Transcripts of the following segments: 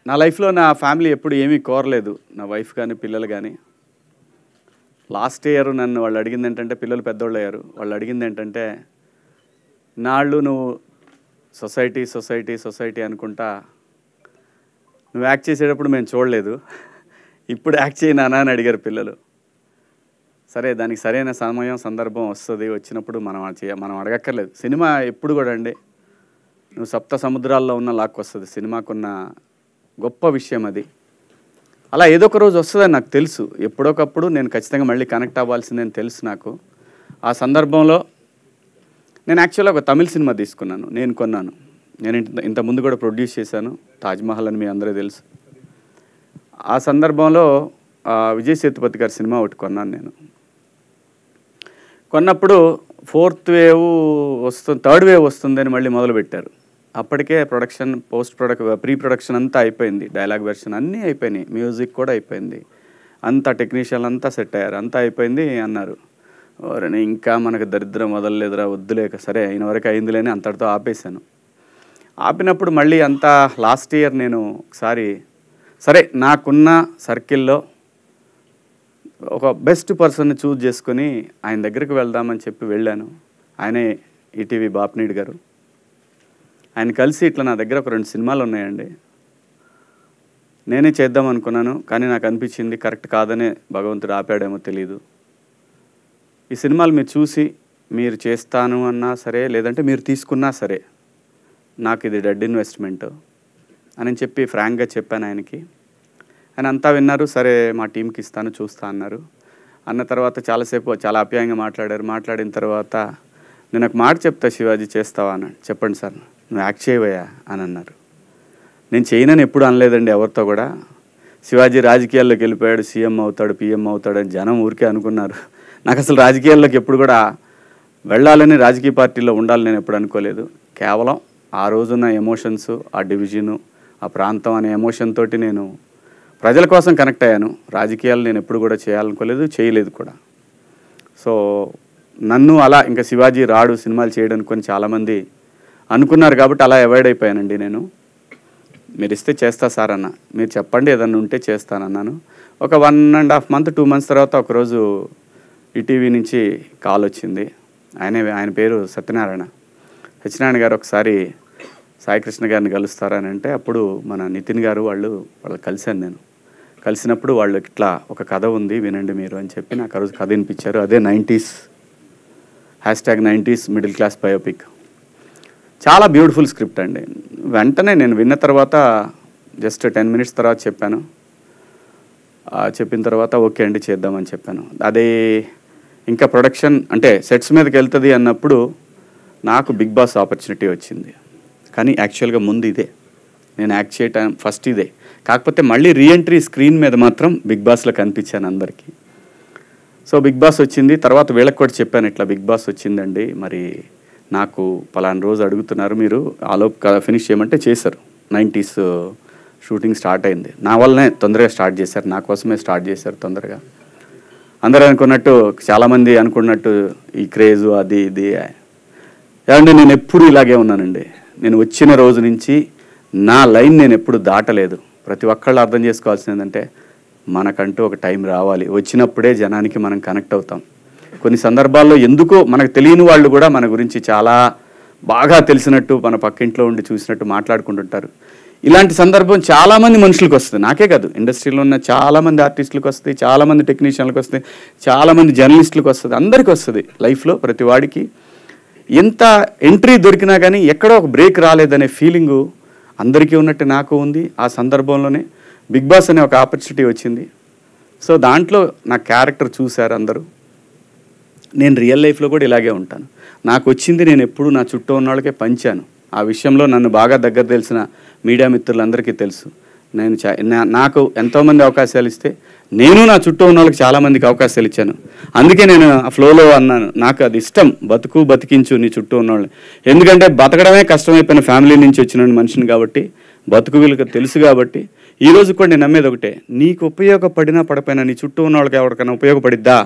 నా లైఫ్లో నా ఫ్యామిలీ ఎప్పుడు ఏమీ కోరలేదు, నా వైఫ్ కానీ పిల్లలు కానీ. లాస్ట్ ఇయర్ నన్ను వాళ్ళు అడిగింది ఏంటంటే, పిల్లలు పెద్దోళ్ళు అయ్యారు, వాళ్ళు అడిగింది ఏంటంటే, నాళ్ళు నువ్వు సొసైటీ సొసైటీ సొసైటీ అనుకుంటా నువ్వు యాక్ట్ చేసేటప్పుడు మేము చూడలేదు, ఇప్పుడు యాక్ట్ చేయనా అని అడిగారు పిల్లలు. సరే, దానికి సరైన సమయం సందర్భం వస్తుంది, వచ్చినప్పుడు మనం అడగక్కర్లేదు. సినిమా ఎప్పుడు కూడా అండి, నువ్వు సప్త సముద్రాల్లో ఉన్న లాక్కొస్తుంది. సినిమాకున్న గొప్ప విషయం అది. అలా ఏదో ఒక రోజు వస్తుందని నాకు తెలుసు. ఎప్పుడొకప్పుడు నేను ఖచ్చితంగా మళ్ళీ కనెక్ట్ అవ్వాల్సిందని తెలుసు నాకు. ఆ సందర్భంలో నేను యాక్చువల్గా ఒక తమిళ సినిమా తీసుకున్నాను, నేను కొన్నాను. నేను ఇంతకుముందు కూడా ప్రొడ్యూస్ చేశాను, తాజ్మహల్ అని మీ అందరూ తెలుసు. ఆ సందర్భంలో విజయ్ సేతుపతి గారి సినిమా ఒకటి కొన్నాను నేను. కొన్నప్పుడు ఫోర్త్ వేవ్ వస్తుంది, థర్డ్ వేవ్ వస్తుందని మళ్ళీ మొదలుపెట్టారు. అప్పటికే ప్రొడక్షన్, ప్రీ ప్రొడక్షన్ అంతా అయిపోయింది, డైలాగ్ వెర్షన్ అన్నీ అయిపోయినాయి, మ్యూజిక్ కూడా అయిపోయింది, అంతా టెక్నీషియన్లు అంతా సెట్ అయ్యారు, అంతా అయిపోయింది అన్నారు. ఓరని ఇంకా మనకు దరిద్రం వదలలేదురా, వద్దులేక సరే అయిన వరకు అయిందిలేని అంతటితో ఆపేశాను. ఆపినప్పుడు మళ్ళీ అంతా లాస్ట్ ఇయర్ నేను ఒకసారి సరే నాకున్న సర్కిల్లో ఒక బెస్ట్ పర్సన్ని చూజ్ చేసుకొని ఆయన దగ్గరికి వెళ్దామని చెప్పి వెళ్ళాను. ఆయనే ఈటీవీ బాపినీడు గారు. ఆయన కలిసి ఇట్లా నా దగ్గర ఒక 2 సినిమాలు ఉన్నాయండి, నేనే చేద్దాం అనుకున్నాను, కానీ నాకు అనిపించింది కరెక్ట్ కాదనే భగవంతుడు ఆపాడేమో తెలీదు. ఈ సినిమాలు మీరు చూసి మీరు చేస్తాను అన్నా సరే, లేదంటే మీరు తీసుకున్నా సరే, నాకు ఇది డెడ్ ఇన్వెస్ట్మెంట్ అని చెప్పి ఫ్రాంక్గా చెప్పాను ఆయనకి. ఆయన అంతా విన్నారు, సరే మా టీంకి ఇస్తాను చూస్తా అన్నారు. అన్న తర్వాత చాలాసేపు చాలా ఆప్యాయంగా మాట్లాడారు. మాట్లాడిన తర్వాత నేను ఒక మాట చెప్తా శివాజీ, చేస్తావా అన్నాడు. చెప్పండి సార్. నువ్వు యాక్ట్ చేయవయ్యా అని అన్నారు. నేను చేయనని ఎప్పుడు అనలేదండి ఎవరితో కూడా. శివాజీ రాజకీయాల్లోకి వెళ్ళిపోయాడు, సీఎం అవుతాడు, పిఎం అవుతాడు అని జనం ఊరికే అనుకున్నారు. నాకు అసలు రాజకీయాల్లోకి ఎప్పుడు కూడా వెళ్ళాలని, రాజకీయ పార్టీలో ఉండాలని నేను ఎప్పుడు అనుకోలేదు. కేవలం ఆ రోజున్న ఎమోషన్స్, ఆ డివిజను, ఆ ప్రాంతం అనే ఎమోషన్ తోటి నేను ప్రజల కోసం కనెక్ట్ అయ్యాను. రాజకీయాలు నేను ఎప్పుడు కూడా చేయాలనుకోలేదు, చేయలేదు కూడా. సో నన్ను అలా ఇంకా శివాజీ రాడు సినిమాలు చేయడానికి కొని చాలామంది అనుకున్నారు కాబట్టి అలా అవాయిడ్ అయిపోయానండి నేను. మీరు ఇస్తే చేస్తా సార్ అన్న, మీరు చెప్పండి ఏదన్నా ఉంటే చేస్తానన్నాను. ఒక 1.5 month 2 months తర్వాత ఒకరోజు ఈటీవీ నుంచి కాల్ వచ్చింది. ఆయన పేరు సత్యనారాయణ గారు. ఒకసారి సాయికృష్ణ గారిని కలుస్తారని అంటే, అప్పుడు మన నితిన్ గారు వాళ్ళు కలిశాను నేను. కలిసినప్పుడు వాళ్ళు ఇట్లా ఒక కథ ఉంది వినండి మీరు అని చెప్పి నాకు ఆ రోజు కథ వినిపించారు. అదే 90s #90s middle class biopic. చాలా బ్యూటిఫుల్ స్క్రిప్ట్ అండి. వెంటనే నేను విన్న తర్వాత జస్ట్ 10 minutes తర్వాత చెప్పాను. చెప్పిన తర్వాత ఓకే అండి చేద్దామని చెప్పాను. అదే ఇంకా ప్రొడక్షన్ అంటే సెట్స్ మీదకి వెళ్తుంది అన్నప్పుడు నాకు బిగ్ బాస్ ఆపర్చునిటీ వచ్చింది. కానీ యాక్చువల్గా ముందు ఇదే, నేను యాక్ట్ చేయటం ఫస్ట్ ఇదే. కాకపోతే మళ్ళీ రీఎంట్రీ స్క్రీన్ మీద మాత్రం బిగ్ బాస్లో కనిపించాను అందరికీ. సో బిగ్ బాస్ వచ్చింది. తర్వాత వీళ్ళకి కూడా చెప్పాను, ఇట్లా బిగ్ బాస్ వచ్చిందండి, మరి నాకు పలానా రోజు అడుగుతున్నారు, మీరు ఆలోపు ఫినిష్ చేయమంటే చేశారు. 90s షూటింగ్ స్టార్ట్ అయింది. నా వల్లనే తొందరగా స్టార్ట్ చేశారు, నా కోసమే స్టార్ట్ చేశారు తొందరగా. అందరూ అనుకున్నట్టు, చాలామంది అనుకున్నట్టు ఈ క్రేజు అది ఇది ఏమంటే నేను ఎప్పుడు ఇలాగే ఉన్నానండి. నేను వచ్చిన రోజు నుంచి నా లైన్ నేను ఎప్పుడు దాటలేదు. ప్రతి ఒక్కళ్ళు అర్థం చేసుకోవాల్సింది ఏంటంటే, మనకంటూ ఒక టైం రావాలి, వచ్చినప్పుడే జనానికి మనం కనెక్ట్ అవుతాం. కొన్ని సందర్భాల్లో ఎందుకో మనకు తెలియని వాళ్ళు కూడా మన గురించి చాలా బాగా తెలిసినట్టు, మన పక్కింట్లో ఉండి చూసినట్టు మాట్లాడుకుంటుంటారు. ఇలాంటి సందర్భం చాలామంది మనుషులకు వస్తుంది, నాకే కాదు, ఇండస్ట్రీలో ఉన్న చాలామంది ఆర్టిస్టులకు వస్తుంది, చాలామంది టెక్నీషియన్లకు వస్తుంది, చాలామంది జర్నలిస్టులకు వస్తుంది, అందరికీ వస్తుంది. లైఫ్లో ప్రతి వాడికి ఎంత ఎంట్రీ దొరికినా కానీ ఎక్కడో ఒక బ్రేక్ రాలేదనే ఫీలింగు అందరికీ ఉన్నట్టు నాకు ఉంది. ఆ సందర్భంలోనే బిగ్ బాస్ అనే ఒక ఆపర్చునిటీ వచ్చింది. సో దాంట్లో నా క్యారెక్టర్ చూశారు అందరూ. నేను రియల్ లైఫ్లో కూడా ఇలాగే ఉంటాను. నాకు వచ్చింది నేను ఎప్పుడు నా చుట్టూ ఉన్న వాళ్ళకే పంచాను. ఆ విషయంలో నన్ను బాగా దగ్గర తెలిసిన మీడియా మిత్రులందరికీ తెలుసు. నాకు ఎంతోమంది అవకాశాలు ఇస్తే నేను నా చుట్టూ ఉన్న వాళ్ళకి చాలామందికి అవకాశాలు ఇచ్చాను. అందుకే నేను ఆ ఫ్లోలో అన్నాను, నాకు అది ఇష్టం, బతికించు నీ చుట్టూ ఉన్నవాళ్ళని. ఎందుకంటే బతకడమే కష్టమైపోయిన ఫ్యామిలీ నుంచి వచ్చిన మనిషిని కాబట్టి, బతుకు వీళ్ళకి తెలుసు కాబట్టి. ఈరోజు కూడా నేను నమ్మేది ఒకటే, నీకు ఉపయోగపడినా పడిపోయినా నీ చుట్టూ ఉన్న వాళ్ళకి ఎవరికైనా ఉపయోగపడిద్దా?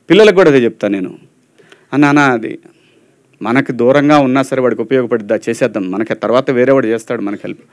పిల్లలకు కూడా అదే చెప్తాను నేను. అన్న అది మనకు దూరంగా ఉన్నా సరే వాడికి ఉపయోగపడిద్దా, చేసేద్దాం, మనకి తర్వాత వేరే వాడు చేస్తాడు మనకు హెల్ప్.